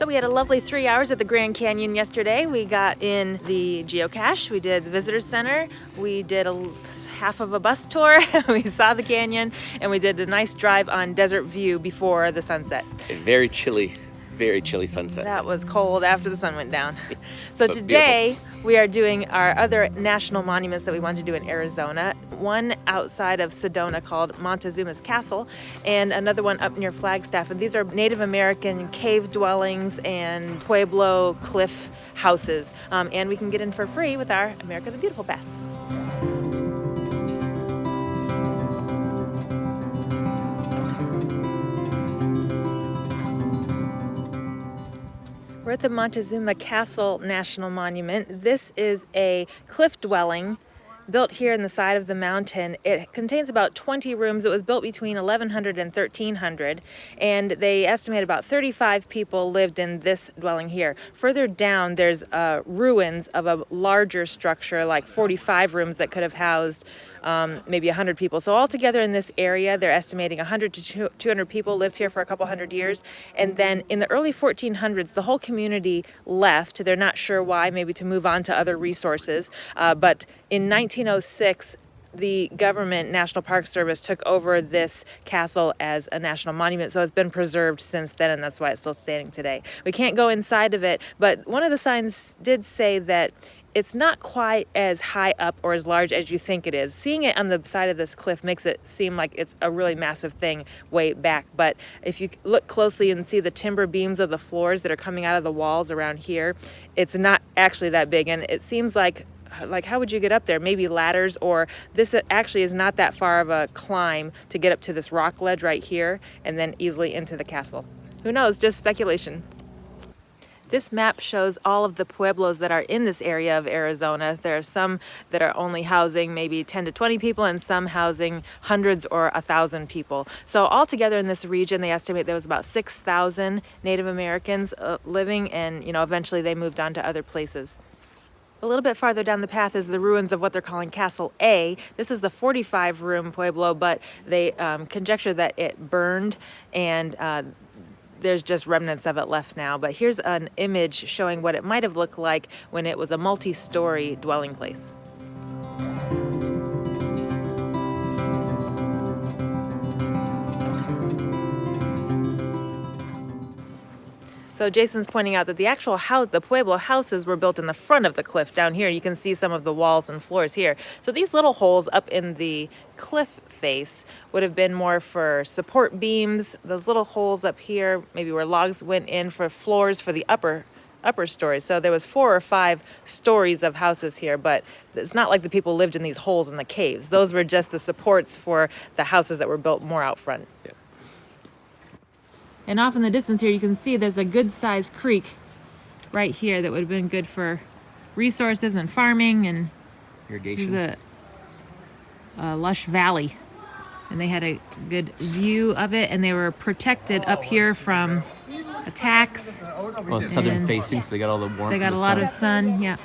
So we had a lovely 3 hours at the Grand Canyon yesterday. We got in the geocache, we did the visitor center, we did half of a bus tour, we saw the canyon, and we did a nice drive on Desert View before the sunset. A very chilly sunset. That was cold after the sun went down. So But today we are doing our other national monuments that we want to do in Arizona. One outside of Sedona called Montezuma's Castle, and another one up near Flagstaff. And these are Native American cave dwellings and pueblo cliff houses. And we can get in for free with our America the Beautiful Pass. We're at the Montezuma Castle National Monument. This is a cliff dwelling built here in the side of the mountain. It contains about 20 rooms. It was built between 1100 and 1300, and they estimate about 35 people lived in this dwelling here. Further down, there's ruins of a larger structure, like 45 rooms that could have housed maybe 100 people. So altogether in this area, they're estimating 100 to 200 people lived here for a couple hundred years. And then in the early 1400s, the whole community left. They're not sure why, maybe to move on to other resources. But in 1906, the government National Park Service took over this castle as a national monument, so it's been preserved since then, and that's why it's still standing today. We can't go inside of it, but one of the signs did say that it's not quite as high up or as large as you think it is. Seeing it on the side of this cliff makes it seem like it's a really massive thing way back, but if you look closely and see the timber beams of the floors that are coming out of the walls around here, it's not actually that big, and it seems like how would you get up there? Maybe ladders, or this actually is not that far of a climb to get up to this rock ledge right here and then easily into the castle. Who knows, just speculation. This map shows all of the pueblos that are in this area of Arizona. There are some that are only housing maybe 10 to 20 people and some housing hundreds or 1,000 people. So altogether in this region, they estimate there was about 6,000 Native Americans living, and eventually they moved on to other places. A little bit farther down the path is the ruins of what they're calling Castle A. This is the 45-room pueblo, but they conjecture that it burned, and there's just remnants of it left now. But here's an image showing what it might have looked like when it was a multi-story dwelling place. So Jason's pointing out that the actual house, the pueblo houses, were built in the front of the cliff down here. You can see some of the walls and floors here. So these little holes up in the cliff face would have been more for support beams. Those little holes up here, maybe where logs went in for floors for the upper stories. So there was 4 or 5 stories of houses here, but it's not like the people lived in these holes in the caves. Those were just the supports for the houses that were built more out front. Yeah. And off in the distance here, you can see there's a good-sized creek right here that would have been good for resources and farming and irrigation. There's a lush valley, and they had a good view of it, and they were protected up here from attacks. Well, southern facing, so they got all the warmth. They got a lot of sun, yeah.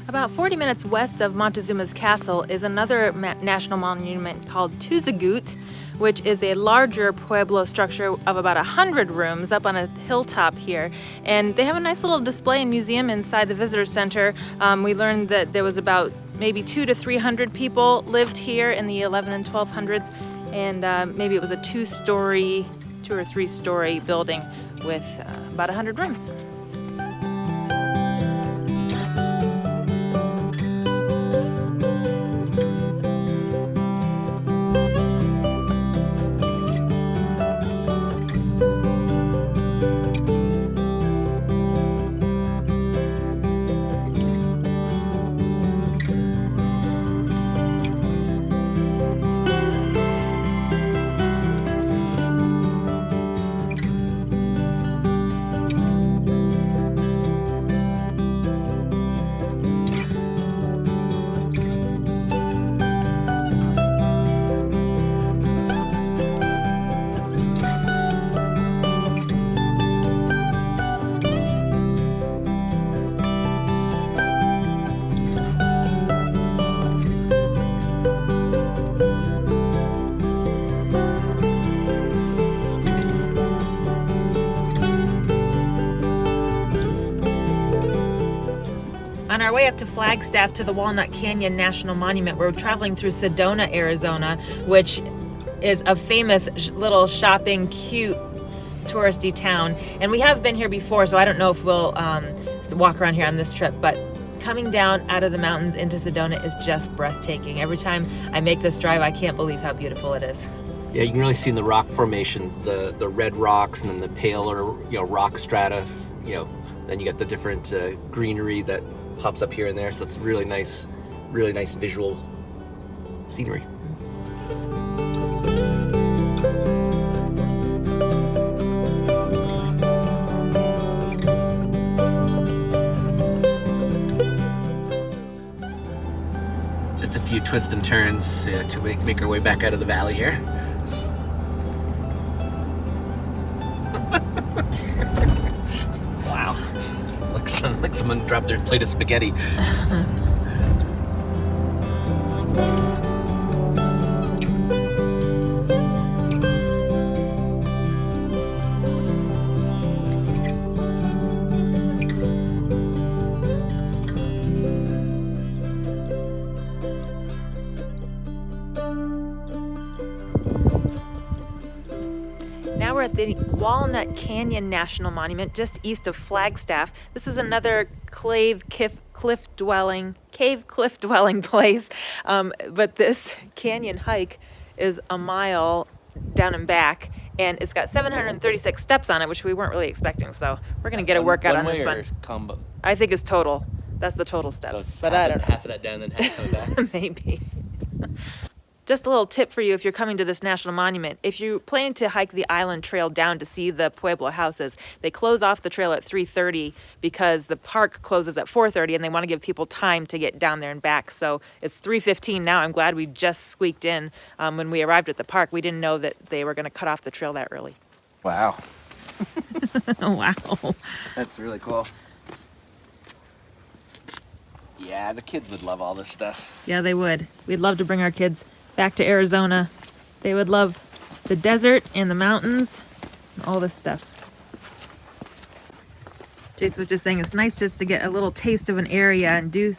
About 40 minutes west of Montezuma's Castle is another national monument called Tuzigoot, which is a larger pueblo structure of about 100 rooms up on a hilltop here. And they have a nice little display and museum inside the visitor center. We learned that there was about maybe 200 to 300 people lived here in the 11 and 1200s, and maybe it was a 2 or 3 story building with about 100 rooms. way up to Flagstaff to the Walnut Canyon National Monument. We're traveling through Sedona, Arizona, which is a famous little shopping, cute, touristy town. And we have been here before, so I don't know if we'll walk around here on this trip, but coming down out of the mountains into Sedona is just breathtaking. Every time I make this drive, I can't believe how beautiful it is. Yeah, you can really see in the rock formations, the red rocks and then the paler, rock strata, then you got the different greenery that pops up here and there. So it's really nice visual scenery. Just a few twists and turns to make our way back out of the valley here. Wow. Looks like someone dropped their plate of spaghetti. Now we're at the Walnut Canyon National Monument, just east of Flagstaff. This is another cave cliff dwelling place, but this canyon hike is a mile down and back, and it's got 736 steps on it, which we weren't really expecting. So we're gonna get a workout on this one. Combo? I think it's total. That's the total steps, So but I don't know. half of that down, then half coming back. Maybe. Just a little tip for you if you're coming to this national monument. If you're planning to hike the island trail down to see the pueblo houses, they close off the trail at 3:30 because the park closes at 4:30 and they want to give people time to get down there and back. So it's 3:15 now. I'm glad we just squeaked in when we arrived at the park. We didn't know that they were going to cut off the trail that early. Wow. Wow. That's really cool. Yeah, the kids would love all this stuff. Yeah, they would. We'd love to bring our kids back to Arizona. They would love the desert and the mountains and all this stuff. Jason was just saying it's nice just to get a little taste of an area and do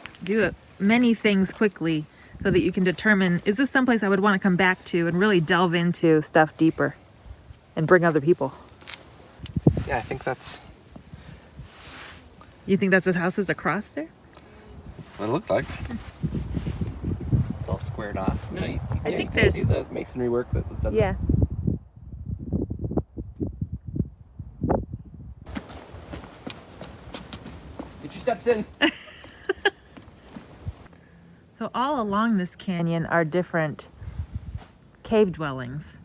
many things quickly so that you can determine, is this someplace I would want to come back to and really delve into stuff deeper and bring other people. Yeah, I think that's You think that's the houses across there? what it looks like. It's all squared off. No, I think you can there's- see the masonry work that was done. Yeah. Get your steps in. So all along this canyon are different cave dwellings.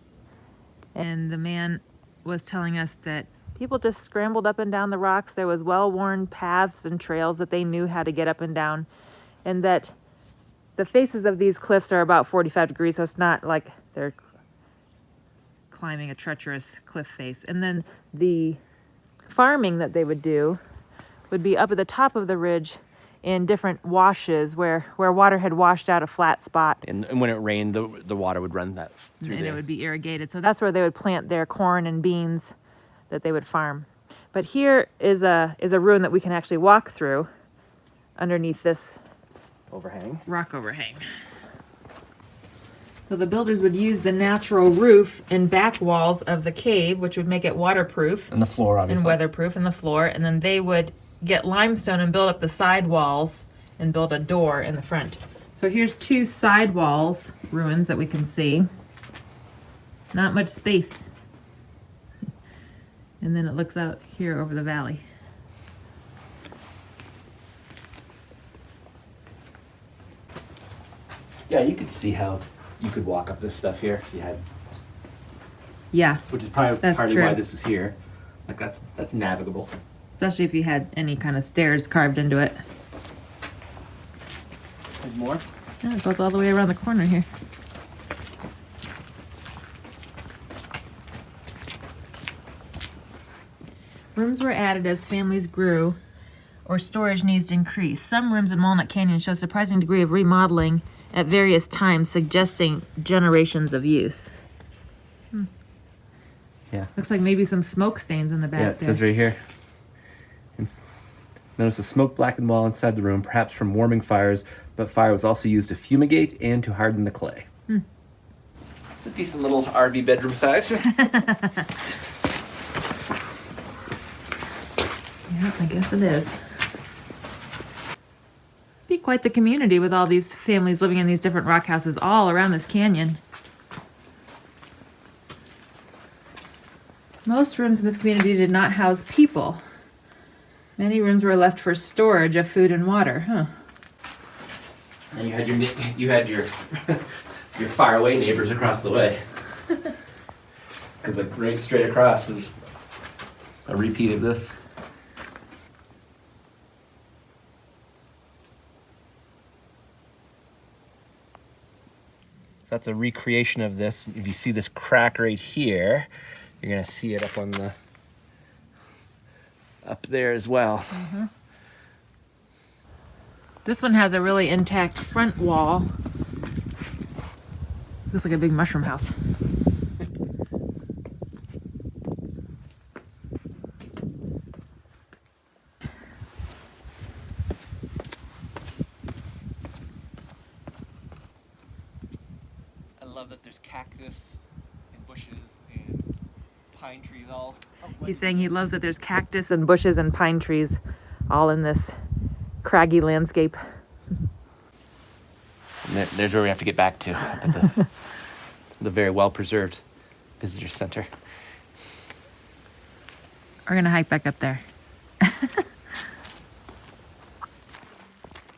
And the man was telling us that people just scrambled up and down the rocks. There was well-worn paths and trails that they knew how to get up and down. And that the faces of these cliffs are about 45 degrees, so it's not like they're climbing a treacherous cliff face. And then the farming that they would do would be up at the top of the ridge in different washes where water had washed out a flat spot. And when it rained, the water would run that through And there. it would be irrigated. So that's where they would plant their corn and beans that they would farm. But here is a ruin that we can actually walk through underneath this Overhang. rock overhang. So the builders would use the natural roof and back walls of the cave, which would make it waterproof And the floor, obviously. and weatherproof, and the floor. And then they would get limestone and build up the side walls and build a door in the front. So here's two side walls ruins that we can see. Not much space. And then it looks out here over the valley. Yeah, you could see how you could walk up this stuff here if you had, Yeah, which is probably That's partly true. why this is here. Like that's navigable. especially if you had any kind of stairs carved into it. And more. Yeah, it goes all the way around the corner here. Rooms were added as families grew or storage needs increased. Some rooms in Walnut Canyon show a surprising degree of remodeling at various times, suggesting generations of use. Yeah. Looks like maybe some smoke stains in the back Yeah, it there. says right here. Notice a smoke-blackened wall inside the room, perhaps from warming fires, but fire was also used to fumigate and to harden the clay. It's a decent little RV bedroom size. Yeah, I guess it is. Be quite the community with all these families living in these different rock houses all around this canyon. Most rooms in this community did not house people. Many rooms were left for storage of food and water, huh? And you had your your faraway neighbors across the way. Because like right straight across is a repeat of this. So that's a recreation of this. If you see this crack right here, you're gonna see it up there as well. Mm-hmm. This one has a really intact front wall. Looks like a big mushroom house. I love that there's cactus and bushes and pine trees all. He's saying he loves that there's cactus and bushes and pine trees all in this craggy landscape. And there's where we have to get back to. That's the very well-preserved visitor center. We're gonna hike back up there.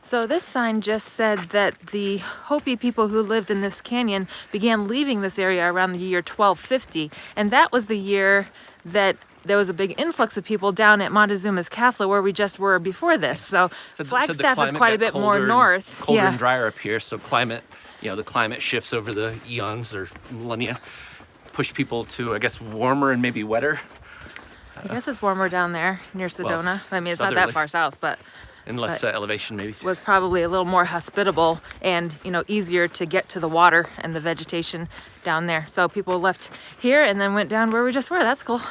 So this sign just said that the Hopi people who lived in this canyon began leaving this area around the year 1250, and that was the year that there was a big influx of people down at Montezuma's Castle where we just were before this. So Flagstaff is quite a bit more north. Colder and drier up here, so the climate shifts over the eons or millennia, push people to, I guess, warmer and maybe wetter. I guess it's warmer down there near Sedona. I mean, it's not that far south, but less elevation maybe. Was probably a little more hospitable and, easier to get to the water and the vegetation down there. So people left here and then went down where we just were. That's cool.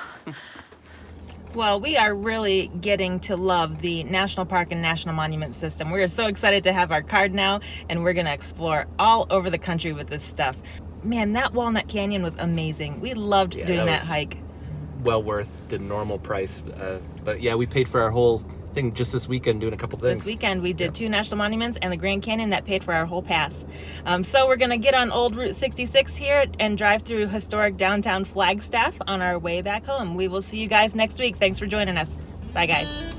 Well, we are really getting to love the National Park and National Monument system. We are so excited to have our card now, and we're going to explore all over the country with this stuff. Man, that Walnut Canyon was amazing. We loved doing that hike. Well worth the normal price. But yeah, we paid for our whole thing just this weekend doing a couple things. This weekend we did 2 national monuments and the Grand Canyon. That paid for our whole pass. So we're gonna get on old Route 66 here and drive through historic downtown Flagstaff on our way back home. We will see you guys next week. Thanks for joining us. Bye guys.